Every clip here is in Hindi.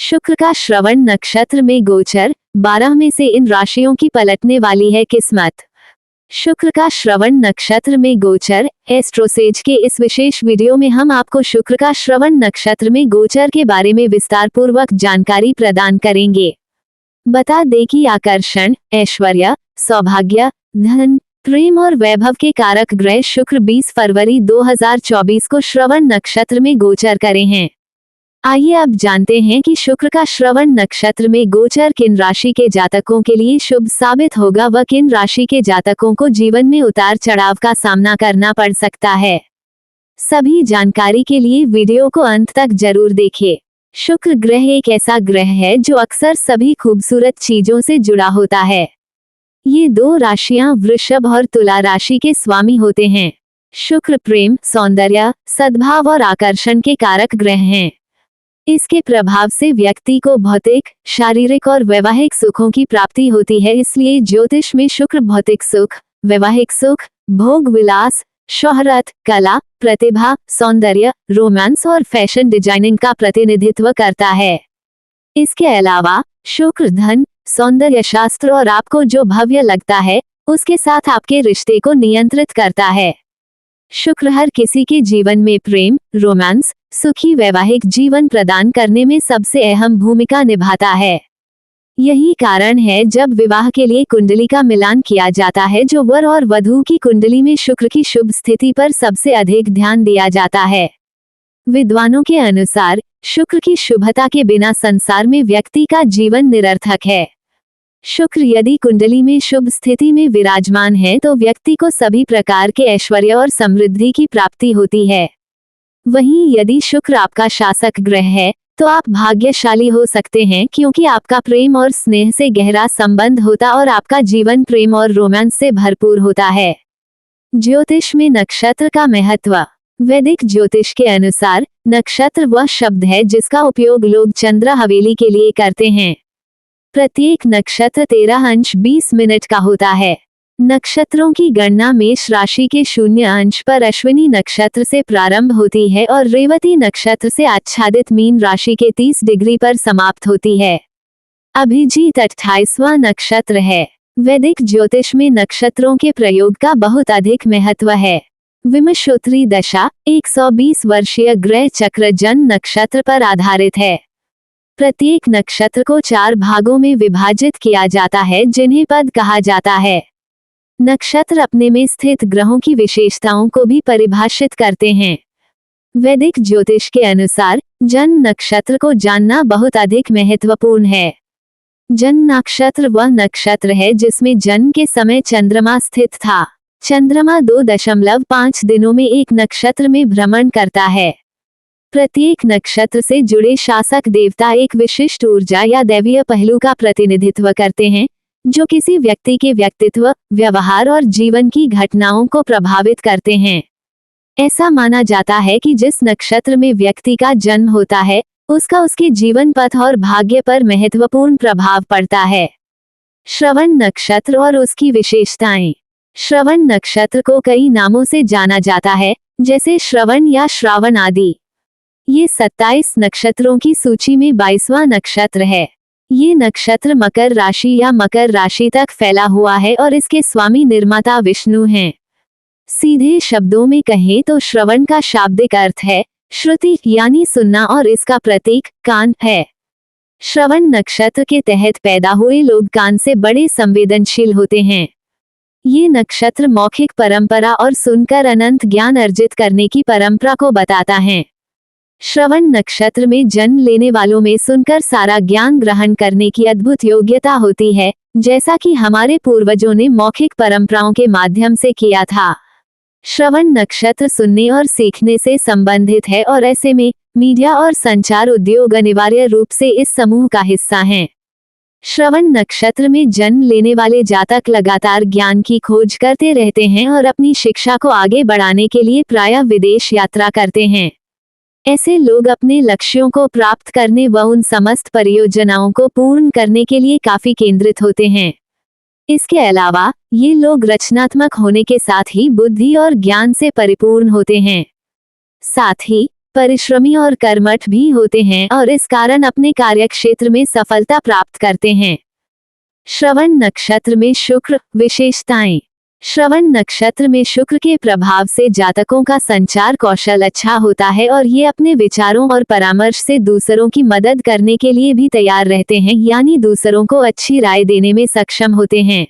शुक्र का श्रवण नक्षत्र में गोचर, 12 में से इन राशियों की पलटने वाली है किस्मत। शुक्र का श्रवण नक्षत्र में गोचर, एस्ट्रोसेज के इस विशेष वीडियो में हम आपको शुक्र का श्रवण नक्षत्र में गोचर के बारे में विस्तार पूर्वक जानकारी प्रदान करेंगे। बता दें कि आकर्षण, ऐश्वर्य, सौभाग्य, धन, प्रेम और वैभव के कारक ग्रह शुक्र 20 फरवरी 2024 को श्रवण नक्षत्र में गोचर करे हैं। आइए अब जानते हैं कि शुक्र का श्रवण नक्षत्र में गोचर किन राशि के जातकों के लिए शुभ साबित होगा व किन राशि के जातकों को जीवन में उतार चढ़ाव का सामना करना पड़ सकता है। सभी जानकारी के लिए वीडियो को अंत तक जरूर देखें। शुक्र ग्रह एक ऐसा ग्रह है जो अक्सर सभी खूबसूरत चीजों से जुड़ा होता है। ये दो राशियां वृषभ और तुला राशि के स्वामी होते हैं। शुक्र प्रेम, सौंदर्य, सद्भाव और आकर्षण के कारक ग्रह हैं। इसके प्रभाव से व्यक्ति को भौतिक, शारीरिक और वैवाहिक सुखों की प्राप्ति होती है। इसलिए ज्योतिष में शुक्र भौतिक सुख, वैवाहिक सुख, भोग विलास, शोहरत, कला, प्रतिभा, सौंदर्य, रोमांस और फैशन डिजाइनिंग का प्रतिनिधित्व करता है। इसके अलावा शुक्र धन, सौंदर्य शास्त्र और आपको जो भव्य लगता है उसके साथ आपके रिश्ते को नियंत्रित करता है। शुक्र हर किसी के जीवन में प्रेम, रोमांस, सुखी वैवाहिक जीवन प्रदान करने में सबसे अहम भूमिका निभाता है। यही कारण है जब विवाह के लिए कुंडली का मिलान किया जाता है जो वर और वधू की कुंडली में शुक्र की शुभ स्थिति पर सबसे अधिक ध्यान दिया जाता है। विद्वानों के अनुसार शुक्र की शुभता के बिना संसार में व्यक्ति का जीवन निरर्थक है। शुक्र यदि कुंडली में शुभ स्थिति में विराजमान है तो व्यक्ति को सभी प्रकार के ऐश्वर्य और समृद्धि की प्राप्ति होती है। वहीं यदि शुक्र आपका शासक ग्रह है तो आप भाग्यशाली हो सकते हैं क्योंकि आपका प्रेम और स्नेह से गहरा संबंध होता और आपका जीवन प्रेम और रोमांस से भरपूर होता है। ज्योतिष में नक्षत्र का महत्व। वैदिक ज्योतिष के अनुसार नक्षत्र वह शब्द है जिसका उपयोग लोग चंद्र हवेली के लिए करते हैं। प्रत्येक नक्षत्र 13 अंश 20 मिनट का होता है। नक्षत्रों की गणना मेष राशि के 0 अंश पर अश्विनी नक्षत्र से प्रारंभ होती है और रेवती नक्षत्र से आच्छादित मीन राशि के 30 डिग्री पर समाप्त होती है। अभिजीत 28वां नक्षत्र है। वैदिक ज्योतिष में नक्षत्रों के प्रयोग का बहुत अधिक महत्व है। विमशोत्तरी दशा 120 वर्षीय ग्रह चक्र जन नक्षत्र पर आधारित है। प्रत्येक नक्षत्र को 4 भागों में विभाजित किया जाता है जिन्हें पद कहा जाता है। नक्षत्र अपने में स्थित ग्रहों की विशेषताओं को भी परिभाषित करते हैं। वैदिक ज्योतिष के अनुसार जन नक्षत्र को जानना बहुत अधिक महत्वपूर्ण है। जन नक्षत्र वह नक्षत्र है जिसमें जन्म के समय चंद्रमा स्थित था। चंद्रमा 2.5 दिनों में एक नक्षत्र में भ्रमण करता है। प्रत्येक नक्षत्र से जुड़े शासक देवता एक विशिष्ट ऊर्जा या दैवीय पहलू का प्रतिनिधित्व करते हैं जो किसी व्यक्ति के व्यक्तित्व, व्यवहार और जीवन की घटनाओं को प्रभावित करते हैं। ऐसा माना जाता है कि जिस नक्षत्र में व्यक्ति का जन्म होता है उसका उसके जीवन पथ और भाग्य पर महत्वपूर्ण प्रभाव पड़ता है। श्रवण नक्षत्र और उसकी विशेषताएं। श्रवण नक्षत्र को कई नामों से जाना जाता है जैसे श्रवण या श्रावण आदि। ये 27 नक्षत्रों की सूची में 22वां नक्षत्र है। ये नक्षत्र मकर राशि या मकर राशि तक फैला हुआ है और इसके स्वामी निर्माता विष्णु हैं। सीधे शब्दों में कहें तो श्रवण का शाब्दिक अर्थ है श्रुति यानी सुनना और इसका प्रतीक कान है। श्रवण नक्षत्र के तहत पैदा हुए लोग कान से बड़े संवेदनशील होते हैं। ये नक्षत्र मौखिक परंपरा और सुनकर अनंत ज्ञान अर्जित करने की परंपरा को बताता है। श्रवण नक्षत्र में जन्म लेने वालों में सुनकर सारा ज्ञान ग्रहण करने की अद्भुत योग्यता होती है जैसा कि हमारे पूर्वजों ने मौखिक परंपराओं के माध्यम से किया था। श्रवण नक्षत्र सुनने और सीखने से संबंधित है और ऐसे में मीडिया और संचार उद्योग अनिवार्य रूप से इस समूह का हिस्सा हैं। श्रवण नक्षत्र में जन्म लेने वाले जातक लगातार ज्ञान की खोज करते रहते हैं और अपनी शिक्षा को आगे बढ़ाने के लिए प्रायः विदेश यात्रा करते हैं। ऐसे लोग अपने लक्ष्यों को प्राप्त करने व उन समस्त परियोजनाओं को पूर्ण करने के लिए काफी केंद्रित होते हैं। इसके अलावा ये लोग रचनात्मक होने के साथ ही बुद्धि और ज्ञान से परिपूर्ण होते हैं। साथ ही परिश्रमी और कर्मठ भी होते हैं और इस कारण अपने कार्यक्षेत्र में सफलता प्राप्त करते हैं। श्रवण नक्षत्र में शुक्र विशेषताएं। श्रवण नक्षत्र में शुक्र के प्रभाव से जातकों का संचार कौशल अच्छा होता है और ये अपने विचारों और परामर्श से दूसरों की मदद करने के लिए भी तैयार रहते हैं, यानी दूसरों को अच्छी राय देने में सक्षम होते हैं।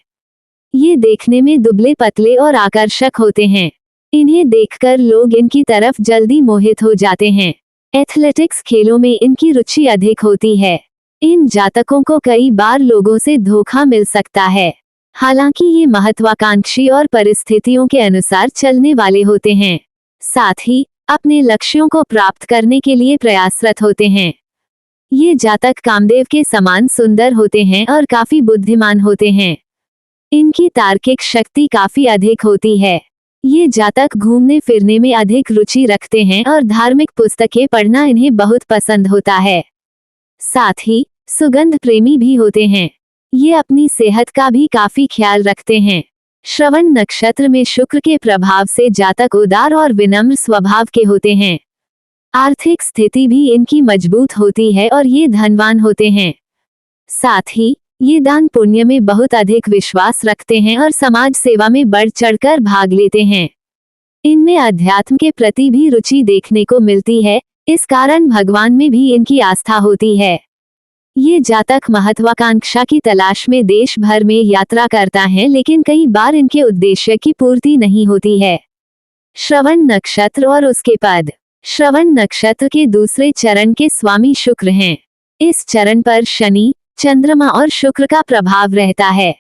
ये देखने में दुबले पतले और आकर्षक होते हैं। इन्हें देखकर लोग इनकी तरफ जल्दी मोहित हो जाते हैं। एथलेटिक्स खेलों में इनकी रुचि अधिक होती है। इन जातकों को कई बार लोगों से धोखा मिल सकता है। हालांकि ये महत्वाकांक्षी और परिस्थितियों के अनुसार चलने वाले होते हैं। साथ ही अपने लक्ष्यों को प्राप्त करने के लिए प्रयासरत होते हैं। ये जातक कामदेव के समान सुंदर होते हैं और काफी बुद्धिमान होते हैं। इनकी तार्किक शक्ति काफी अधिक होती है। ये जातक घूमने फिरने में अधिक रुचि रखते हैं और धार्मिक पुस्तकें पढ़ना इन्हें बहुत पसंद होता है। साथ ही सुगंध प्रेमी भी होते हैं। ये अपनी सेहत का भी काफी ख्याल रखते हैं। श्रवण नक्षत्र में शुक्र के प्रभाव से जातक उदार और विनम्र स्वभाव के होते हैं। आर्थिक स्थिति भी इनकी मजबूत होती है और ये धनवान होते हैं। साथ ही ये दान पुण्य में बहुत अधिक विश्वास रखते हैं और समाज सेवा में बढ़ चढ़कर भाग लेते हैं। इनमें अध्यात्म के प्रति भी रुचि देखने को मिलती है, इस कारण भगवान में भी इनकी आस्था होती है। ये जातक महत्वाकांक्षा की तलाश में देश भर में यात्रा करता है, लेकिन कई बार इनके उद्देश्य की पूर्ति नहीं होती है। श्रवण नक्षत्र और उसके पद। श्रवण नक्षत्र के दूसरे चरण के स्वामी शुक्र हैं। इस चरण पर शनि, चंद्रमा और शुक्र का प्रभाव रहता है।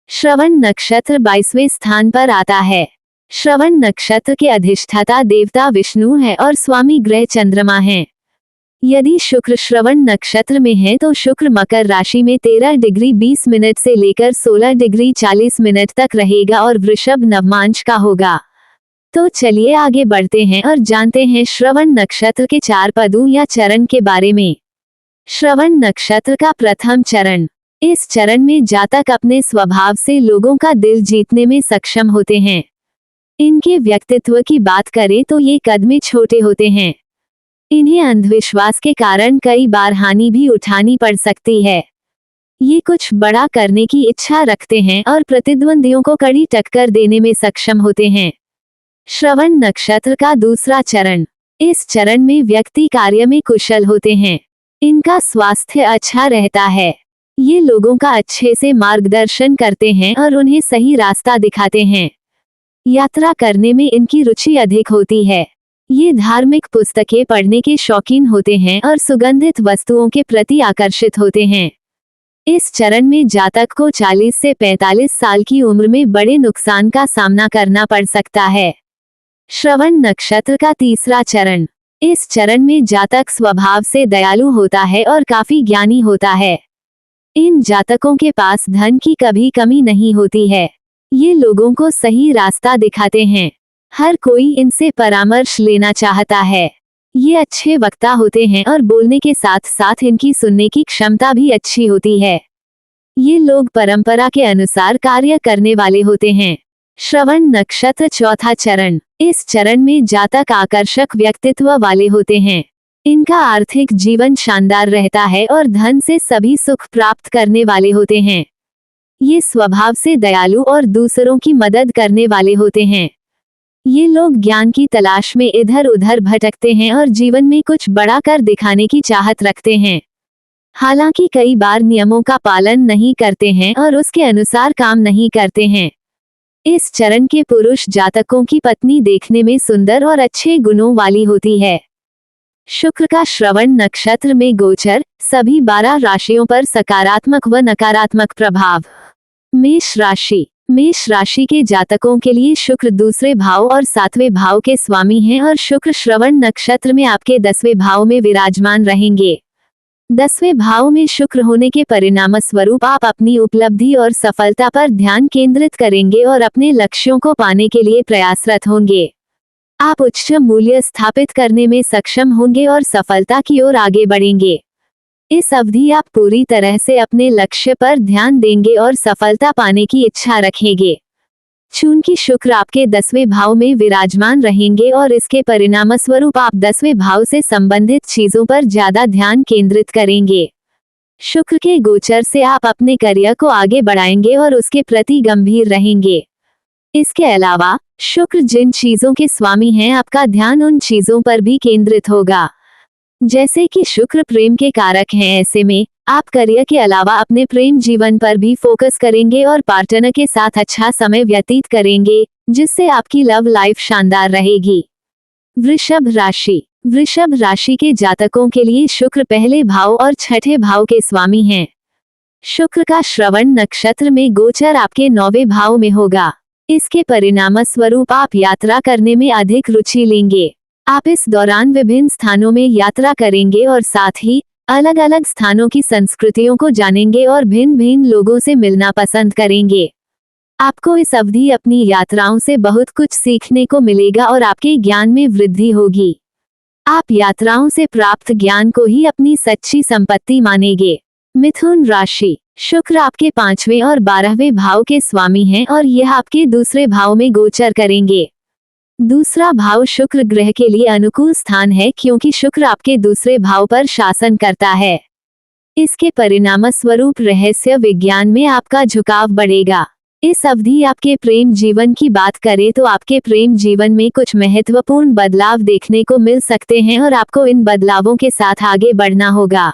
श्रवण नक्षत्र 22वें स्थान पर आता है। श्रवण नक्षत्र के अधिष्ठाता देवता विष्णु है और स्वामी ग्रह चंद्रमा है। यदि शुक्र श्रवण नक्षत्र में है तो शुक्र मकर राशि में 13 डिग्री 20 मिनट से लेकर 16 डिग्री 40 मिनट तक रहेगा और वृषभ नवमांश का होगा। तो चलिए आगे बढ़ते हैं और जानते हैं श्रवण नक्षत्र के 4 पदों या चरण के बारे में। श्रवण नक्षत्र का प्रथम चरण। इस चरण में जातक अपने स्वभाव से लोगों का दिल जीतने में सक्षम होते हैं। इनके व्यक्तित्व की बात करें तो ये कद में छोटे होते हैं। इन्हें अंधविश्वास के कारण कई बार हानि भी उठानी पड़ सकती है। ये कुछ बड़ा करने की इच्छा रखते हैं और प्रतिद्वंदियों को कड़ी टक्कर देने में सक्षम होते हैं। श्रवण नक्षत्र का दूसरा चरण। इस चरण में व्यक्ति कार्य में कुशल होते हैं। इनका स्वास्थ्य अच्छा रहता है। ये लोगों का अच्छे से मार्गदर्शन करते हैं और उन्हें सही रास्ता दिखाते हैं। यात्रा करने में इनकी रुचि अधिक होती है। ये धार्मिक पुस्तकें पढ़ने के शौकीन होते हैं और सुगंधित वस्तुओं के प्रति आकर्षित होते हैं। इस चरण में जातक को 40 से 45 साल की उम्र में बड़े नुकसान का सामना करना पड़ सकता है। श्रवण नक्षत्र का तीसरा चरण। इस चरण में जातक स्वभाव से दयालु होता है और काफी ज्ञानी होता है। इन जातकों के पास धन की कभी कमी नहीं होती है। ये लोगों को सही रास्ता दिखाते हैं। हर कोई इनसे परामर्श लेना चाहता है। ये अच्छे वक्ता होते हैं और बोलने के साथ साथ इनकी सुनने की क्षमता भी अच्छी होती है। ये लोग परंपरा के अनुसार कार्य करने वाले होते हैं। श्रवण नक्षत्र चौथा चरण। इस चरण में जातक आकर्षक व्यक्तित्व वाले होते हैं। इनका आर्थिक जीवन शानदार रहता है और धन से सभी सुख प्राप्त करने वाले होते हैं। ये स्वभाव से दयालु और दूसरों की मदद करने वाले होते हैं। ये लोग ज्ञान की तलाश में इधर उधर भटकते हैं और जीवन में कुछ बड़ा कर दिखाने की चाहत रखते हैं। हालांकि कई बार नियमों का पालन नहीं करते हैं और उसके अनुसार काम नहीं करते हैं। इस चरण के पुरुष जातकों की पत्नी देखने में सुंदर और अच्छे गुणों वाली होती है। शुक्र का श्रवण नक्षत्र में गोचर, सभी 12 राशियों पर सकारात्मक व नकारात्मक प्रभाव। मेष राशि। मेष राशि के जातकों के लिए शुक्र दूसरे भाव और 7वें भाव के स्वामी हैं और शुक्र श्रवण नक्षत्र में आपके 10वें भाव में विराजमान रहेंगे। 10वें भाव में शुक्र होने के परिणाम स्वरूप आप अपनी उपलब्धि और सफलता पर ध्यान केंद्रित करेंगे और अपने लक्ष्यों को पाने के लिए प्रयासरत होंगे। आप उच्च मूल्य स्थापित करने में सक्षम होंगे और सफलता की ओर आगे बढ़ेंगे। इस अवधि आप पूरी तरह से अपने लक्ष्य पर ध्यान देंगे और सफलता पाने की इच्छा रखेंगे। चूंकि शुक्र आपके 10वें भाव में विराजमान रहेंगे और इसके परिणामस्वरूप आप 10वें भाव से संबंधित चीजों पर ज्यादा ध्यान केंद्रित करेंगे। शुक्र के गोचर से आप अपने करियर को आगे बढ़ाएंगे और उसके प्रति गंभीर रहेंगे। इसके अलावा शुक्र जिन चीजों के स्वामी हैं, आपका ध्यान उन चीजों पर भी केंद्रित होगा। जैसे कि शुक्र प्रेम के कारक हैं, ऐसे में आप करियर के अलावा अपने प्रेम जीवन पर भी फोकस करेंगे और पार्टनर के साथ अच्छा समय व्यतीत करेंगे, जिससे आपकी लव लाइफ शानदार रहेगी। वृषभ राशि। वृषभ राशि के जातकों के लिए शुक्र पहले भाव और छठे भाव के स्वामी हैं। शुक्र का श्रवण नक्षत्र में गोचर आपके 9वें भाव में होगा। इसके परिणामस्वरूप आप यात्रा करने में अधिक रुचि लेंगे। आप इस दौरान विभिन्न स्थानों में यात्रा करेंगे और साथ ही अलग अलग स्थानों की संस्कृतियों को जानेंगे और भिन्न भिन्न लोगों से मिलना पसंद करेंगे। आपको इस अवधि अपनी यात्राओं से बहुत कुछ सीखने को मिलेगा और आपके ज्ञान में वृद्धि होगी। आप यात्राओं से प्राप्त ज्ञान को ही अपनी सच्ची संपत्ति मानेंगे। मिथुन राशि। शुक्र आपके 5वें और 12वें भाव के स्वामी हैं और यह आपके दूसरे भाव में गोचर करेंगे। दूसरा भाव शुक्र ग्रह के लिए अनुकूल स्थान है, क्योंकि शुक्र आपके दूसरे भाव पर शासन करता है। इसके परिणामस्वरूप रहस्य विज्ञान में आपका झुकाव बढ़ेगा। इस अवधि आपके प्रेम जीवन की बात करें तो आपके प्रेम जीवन में कुछ महत्वपूर्ण बदलाव देखने को मिल सकते हैं और आपको इन बदलावों के साथ आगे बढ़ना होगा।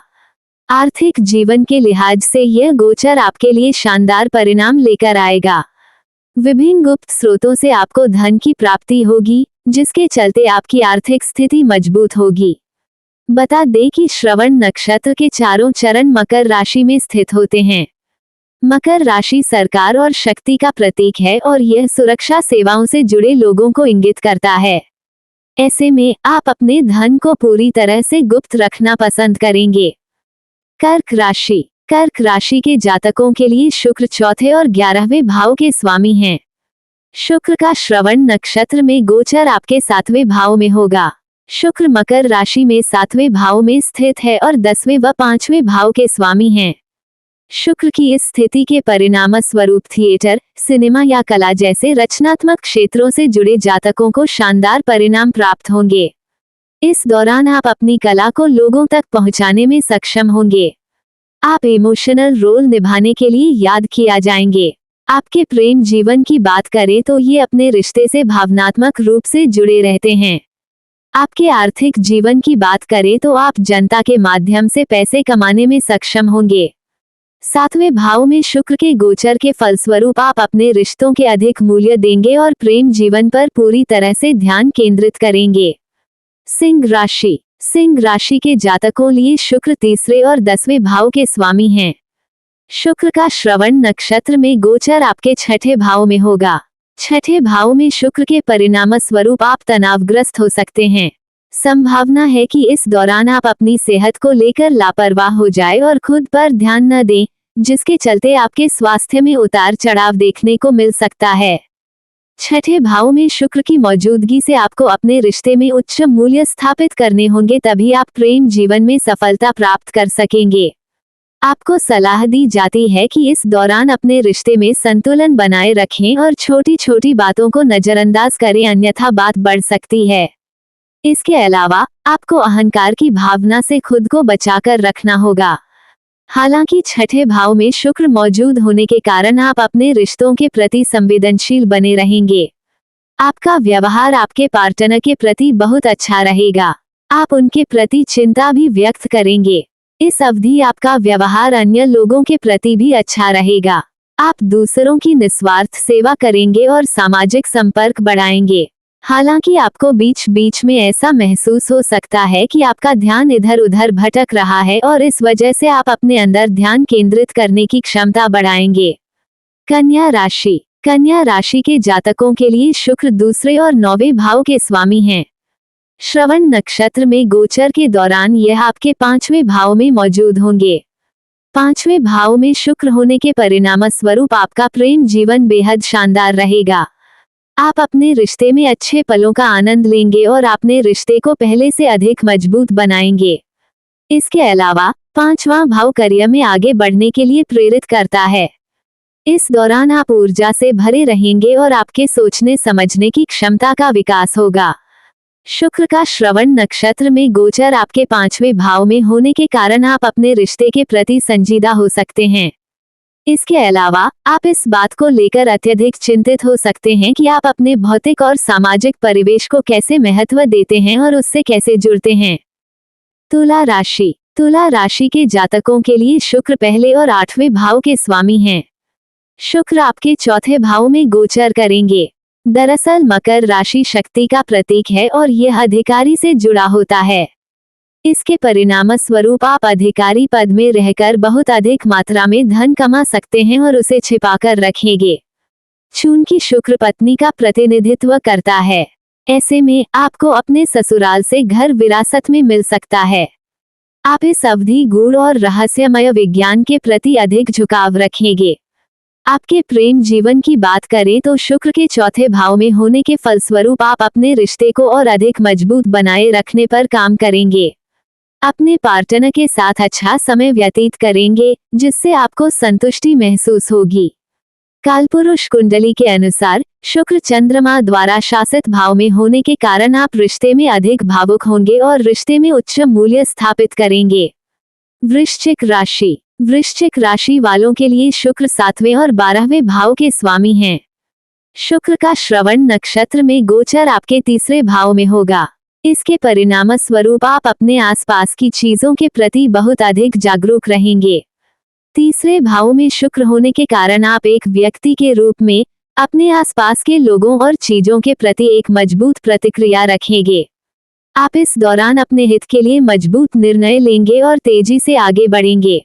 आर्थिक जीवन के लिहाज से यह गोचर आपके लिए शानदार परिणाम लेकर आएगा। विभिन्न गुप्त स्रोतों से आपको धन की प्राप्ति होगी, जिसके चलते आपकी आर्थिक स्थिति मजबूत होगी। बता दें कि श्रवण नक्षत्र के चारों चरण मकर राशि में स्थित होते हैं। मकर राशि सरकार और शक्ति का प्रतीक है और यह सुरक्षा सेवाओं से जुड़े लोगों को इंगित करता है। ऐसे में आप अपने धन को पूरी तरह से गुप्त रखना पसंद करेंगे। कर्क राशि। कर्क राशि के जातकों के लिए शुक्र चौथे और 11वें भाव के स्वामी हैं। शुक्र का श्रवण नक्षत्र में गोचर आपके 7वें भाव में होगा। शुक्र मकर राशि में 7वें भाव में स्थित है और 10वें व 5वें भाव के स्वामी हैं। शुक्र की इस स्थिति के परिणामस्वरूप थिएटर, सिनेमा या कला जैसे रचनात्मक क्षेत्रों से जुड़े जातकों को शानदार परिणाम प्राप्त होंगे। इस दौरान आप अपनी कला को लोगों तक पहुंचाने में सक्षम होंगे। आप इमोशनल रोल निभाने के लिए याद किया जाएंगे। आपके प्रेम जीवन की बात करें तो ये अपने रिश्ते से भावनात्मक रूप से जुड़े रहते हैं। आपके आर्थिक जीवन की बात करें तो आप जनता के माध्यम से पैसे कमाने में सक्षम होंगे। 7वें भाव में शुक्र के गोचर के फलस्वरूप आप अपने रिश्तों के अधिक मूल्य देंगे और प्रेम जीवन पर पूरी तरह से ध्यान केंद्रित करेंगे। सिंह राशि। सिंह राशि के जातकों लिए शुक्र तीसरे और 10वें भाव के स्वामी हैं। शुक्र का श्रवण नक्षत्र में गोचर आपके 6ठे भाव में होगा। 6ठे भाव में शुक्र के परिणामस्वरूप आप तनावग्रस्त हो सकते हैं। संभावना है कि इस दौरान आप अपनी सेहत को लेकर लापरवाह हो जाए और खुद पर ध्यान न दें, जिसके चलते आपके स्वास्थ्य में उतार चढ़ाव देखने को मिल सकता है। 6ठे भाव में शुक्र की मौजूदगी से आपको अपने रिश्ते में उच्च मूल्य स्थापित करने होंगे, तभी आप प्रेम जीवन में सफलता प्राप्त कर सकेंगे। आपको सलाह दी जाती है कि इस दौरान अपने रिश्ते में संतुलन बनाए रखें और छोटी छोटी बातों को नजरअंदाज करें, अन्यथा बात बढ़ सकती है। इसके अलावा आपको अहंकार की भावना से खुद को बचाकर रखना होगा। हालांकि 6ठे भाव में शुक्र मौजूद होने के कारण आप अपने रिश्तों के प्रति संवेदनशील बने रहेंगे। आपका व्यवहार आपके पार्टनर के प्रति बहुत अच्छा रहेगा। आप उनके प्रति चिंता भी व्यक्त करेंगे। इस अवधि आपका व्यवहार अन्य लोगों के प्रति भी अच्छा रहेगा। आप दूसरों की निस्वार्थ सेवा करेंगे और सामाजिक संपर्क बढ़ाएंगे। हालांकि आपको बीच बीच में ऐसा महसूस हो सकता है कि आपका ध्यान इधर उधर भटक रहा है और इस वजह से आप अपने अंदर ध्यान केंद्रित करने की क्षमता बढ़ाएंगे। कन्या राशि। कन्या राशि के जातकों के लिए शुक्र दूसरे और 9वें भाव के स्वामी हैं। श्रवण नक्षत्र में गोचर के दौरान यह आपके 5वें भाव में मौजूद होंगे। 5वें भाव में शुक्र होने के परिणामस्वरूप आपका प्रेम जीवन बेहद शानदार रहेगा। आप अपने रिश्ते में अच्छे पलों का आनंद लेंगे और अपने रिश्ते को पहले से अधिक मजबूत बनाएंगे। इसके अलावा 5वां भाव करियर में आगे बढ़ने के लिए प्रेरित करता है। इस दौरान आप ऊर्जा से भरे रहेंगे और आपके सोचने समझने की क्षमता का विकास होगा। शुक्र का श्रवण नक्षत्र में गोचर आपके 5वें भाव में होने के कारण आप अपने रिश्ते के प्रति संजीदा हो सकते हैं। इसके अलावा आप इस बात को लेकर अत्यधिक चिंतित हो सकते हैं कि आप अपने भौतिक और सामाजिक परिवेश को कैसे महत्व देते हैं और उससे कैसे जुड़ते हैं। तुला राशि। तुला राशि के जातकों के लिए शुक्र पहले और 8वें भाव के स्वामी हैं। शुक्र आपके 4थे भाव में गोचर करेंगे। दरअसल मकर राशि शक्ति का प्रतीक है और यह अधिकारी से जुड़ा होता है। इसके परिणाम स्वरूप आप अधिकारी पद में रहकर बहुत अधिक मात्रा में धन कमा सकते हैं और उसे छिपाकर रखेंगे। चूंकि शुक्र पत्नी का प्रतिनिधित्व करता है, ऐसे में आपको अपने ससुराल से घर विरासत में मिल सकता है। आप इस अवधि गूढ़ और रहस्यमय विज्ञान के प्रति अधिक झुकाव रखेंगे। आपके प्रेम जीवन की बात करें तो शुक्र के 4थे भाव में होने के फलस्वरूप आप अपने रिश्ते को और अधिक मजबूत बनाए रखने पर काम करेंगे। अपने पार्टनर के साथ अच्छा समय व्यतीत करेंगे, जिससे आपको संतुष्टि महसूस होगी। कालपुरुष कुंडली के अनुसार शुक्र चंद्रमा द्वारा शासित भाव में होने के कारण आप रिश्ते में अधिक भावुक होंगे और रिश्ते में उच्च मूल्य स्थापित करेंगे। वृश्चिक राशि। वृश्चिक राशि वालों के लिए शुक्र 7वें और 12वें भाव के स्वामी हैं। शुक्र का श्रवण नक्षत्र में गोचर आपके 3रे भाव में होगा। इसके परिणाम स्वरूप आप अपने आसपास की चीजों के प्रति बहुत अधिक जागरूक रहेंगे। 3रे भाव में शुक्र होने के कारण आप एक व्यक्ति के रूप में अपने आसपास के लोगों और चीजों के प्रति एक मजबूत प्रतिक्रिया रखेंगे। आप इस दौरान अपने हित के लिए मजबूत निर्णय लेंगे और तेजी से आगे बढ़ेंगे।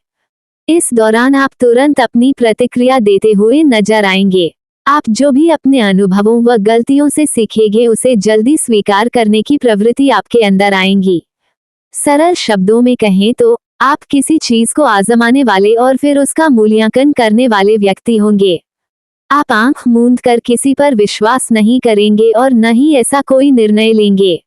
इस दौरान आप तुरंत अपनी प्रतिक्रिया देते हुए नजर आएंगे। आप जो भी अपने अनुभवों व गलतियों से सीखेंगे उसे जल्दी स्वीकार करने की प्रवृत्ति आपके अंदर आएंगी। सरल शब्दों में कहें तो आप किसी चीज को आजमाने वाले और फिर उसका मूल्यांकन करने वाले व्यक्ति होंगे। आप आंख मूंद कर किसी पर विश्वास नहीं करेंगे और न ही ऐसा कोई निर्णय लेंगे।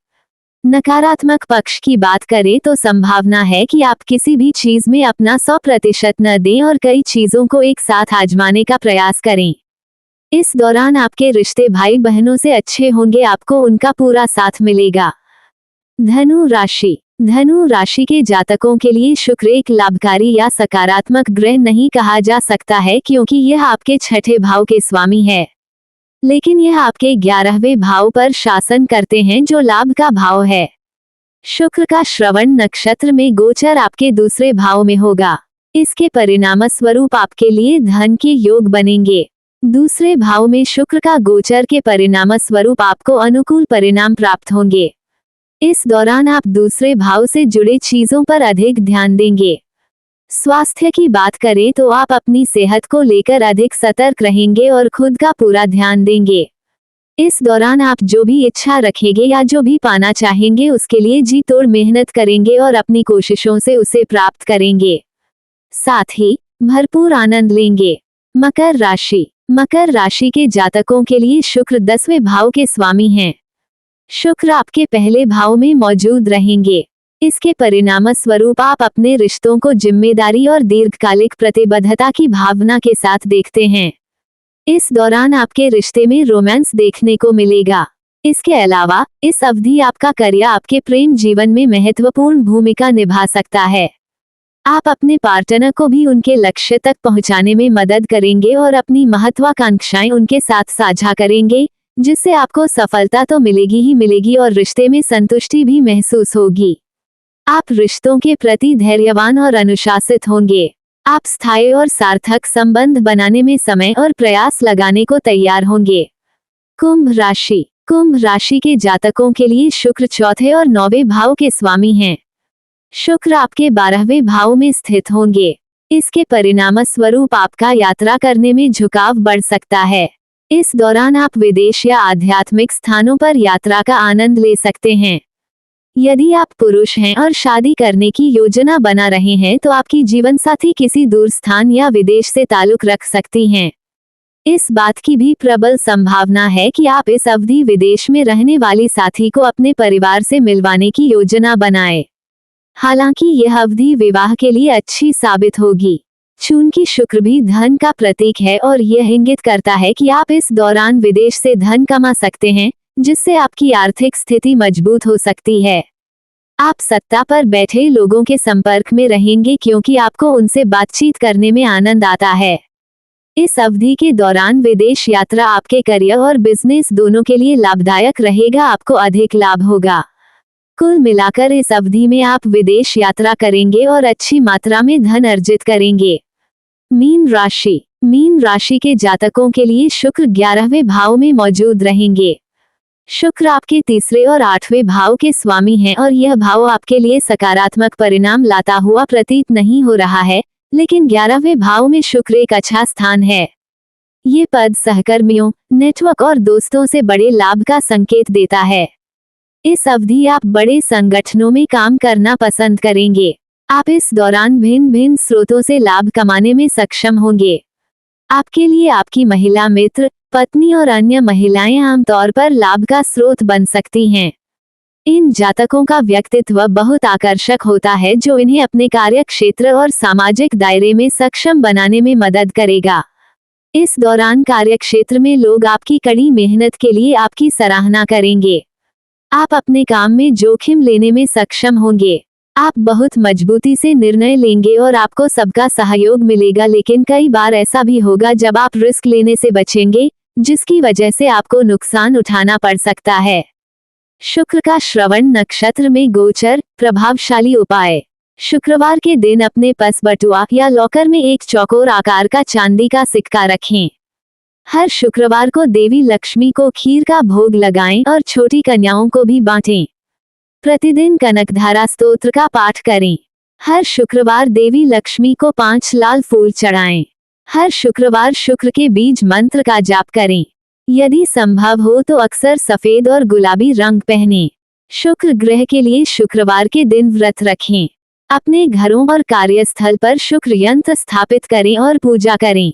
नकारात्मक पक्ष की बात करें तो संभावना है कि आप किसी भी चीज में अपना 100% न दें और कई चीजों को एक साथ आजमाने का प्रयास करें। इस दौरान आपके रिश्ते भाई बहनों से अच्छे होंगे, आपको उनका पूरा साथ मिलेगा। धनु राशि। धनु राशि के जातकों के लिए शुक्र एक लाभकारी या सकारात्मक ग्रह नहीं कहा जा सकता है, क्योंकि यह आपके 6ठे भाव के स्वामी है, लेकिन यह आपके 11वें भाव पर शासन करते हैं, जो लाभ का भाव है। शुक्र का श्रवण नक्षत्र में गोचर आपके 2रे भाव में होगा। इसके परिणाम स्वरूप आपके लिए धन के योग बनेंगे। 2रे भाव में शुक्र का गोचर के परिणाम स्वरूप आपको अनुकूल परिणाम प्राप्त होंगे। इस दौरान आप 2रे भाव से जुड़े चीजों पर अधिक ध्यान देंगे। स्वास्थ्य की बात करें तो आप अपनी सेहत को लेकर अधिक सतर्क रहेंगे और खुद का पूरा ध्यान देंगे। इस दौरान आप जो भी इच्छा रखेंगे या जो भी पाना चाहेंगे उसके लिए जी तोड़ मेहनत करेंगे और अपनी कोशिशों से उसे प्राप्त करेंगे। साथ ही भरपूर आनंद लेंगे। मकर राशि। मकर राशि के जातकों के लिए शुक्र 10वें भाव के स्वामी हैं। शुक्र आपके पहले भाव में मौजूद रहेंगे। इसके परिणाम स्वरूप आप अपने रिश्तों को जिम्मेदारी और दीर्घकालिक प्रतिबद्धता की भावना के साथ देखते हैं। इस दौरान आपके रिश्ते में रोमांस देखने को मिलेगा। इसके अलावा इस अवधि आपका करियर आपके प्रेम जीवन में महत्वपूर्ण भूमिका निभा सकता है। आप अपने पार्टनर को भी उनके लक्ष्य तक पहुंचाने में मदद करेंगे और अपनी महत्वाकांक्षाएं उनके साथ साझा करेंगे, जिससे आपको सफलता तो मिलेगी ही मिलेगी और रिश्ते में संतुष्टि भी महसूस होगी। आप रिश्तों के प्रति धैर्यवान और अनुशासित होंगे। आप स्थायी और सार्थक संबंध बनाने में समय और प्रयास लगाने को तैयार होंगे। कुंभ राशि। कुंभ राशि के जातकों के लिए शुक्र 4थे और 9वें भाव के स्वामी हैं। शुक्र आपके 12वें भाव में स्थित होंगे। इसके परिणाम स्वरूप आपका यात्रा करने में झुकाव बढ़ सकता है। इस दौरान आप विदेश या आध्यात्मिक स्थानों पर यात्रा का आनंद ले सकते हैं। यदि आप पुरुष हैं और शादी करने की योजना बना रहे हैं तो आपकी जीवनसाथी किसी दूर स्थान या विदेश से ताल्लुक रख सकती हैं। इस बात की भी प्रबल संभावना है कि आप इस अवधि विदेश में रहने वाली साथी को अपने परिवार से मिलवाने की योजना बनाएं। हालांकि यह अवधि विवाह के लिए अच्छी साबित होगी। चूंकि शुक्र भी धन का प्रतीक है और यह इंगित करता है कि आप इस दौरान विदेश से धन कमा सकते हैं, जिससे आपकी आर्थिक स्थिति मजबूत हो सकती है। आप सत्ता पर बैठे लोगों के संपर्क में रहेंगे क्योंकि आपको उनसे बातचीत करने में आनंद आता है। इस अवधि के दौरान विदेश यात्रा आपके करियर और बिजनेस दोनों के लिए लाभदायक रहेगा, आपको अधिक लाभ होगा। कुल मिलाकर इस अवधि में आप विदेश यात्रा करेंगे और अच्छी मात्रा में धन अर्जित करेंगे। मीन राशि के जातकों के लिए शुक्र 11वें भाव में मौजूद रहेंगे। शुक्र आपके तीसरे और 8वें भाव के स्वामी हैं और यह भाव आपके लिए सकारात्मक परिणाम लाता हुआ प्रतीत नहीं हो रहा है, लेकिन 11वें भाव में शुक्र एक अच्छा स्थान है। ये पद सहकर्मियों, नेटवर्क और दोस्तों से बड़े लाभ का संकेत देता है। इस अवधि आप बड़े संगठनों में काम करना पसंद करेंगे। आप इस दौरान भिन्न भिन्न स्रोतों से लाभ कमाने में सक्षम होंगे। आपके लिए आपकी महिला मित्र, पत्नी और अन्य महिलाएं आमतौर पर लाभ का स्रोत बन सकती हैं। इन जातकों का व्यक्तित्व बहुत आकर्षक होता है, जो इन्हें अपने कार्य क्षेत्र और सामाजिक दायरे में सक्षम बनाने में मदद करेगा। इस दौरान कार्यक्षेत्र में लोग आपकी कड़ी मेहनत के लिए आपकी सराहना करेंगे। आप अपने काम में जोखिम लेने में सक्षम होंगे। आप बहुत मजबूती से निर्णय लेंगे और आपको सबका सहयोग मिलेगा, लेकिन कई बार ऐसा भी होगा जब आप रिस्क लेने से बचेंगे, जिसकी वजह से आपको नुकसान उठाना पड़ सकता है। शुक्र का श्रवण नक्षत्र में गोचर। प्रभावशाली उपाय। शुक्रवार के दिन अपने पस बटुआ या लॉकर में एक चौकोर आकार का चांदी का सिक्का रखें। हर शुक्रवार को देवी लक्ष्मी को खीर का भोग लगाएं और छोटी कन्याओं को भी बांटें। प्रतिदिन कनकधारा स्तोत्र का पाठ करें। हर शुक्रवार देवी लक्ष्मी को 5 लाल फूल चढ़ाएं। हर शुक्रवार शुक्र के बीज मंत्र का जाप करें। यदि संभव हो तो अक्सर सफेद और गुलाबी रंग पहनें। शुक्र ग्रह के लिए शुक्रवार के दिन व्रत रखें। अपने घरों और कार्यस्थल पर शुक्र यंत्र स्थापित करें और पूजा करें।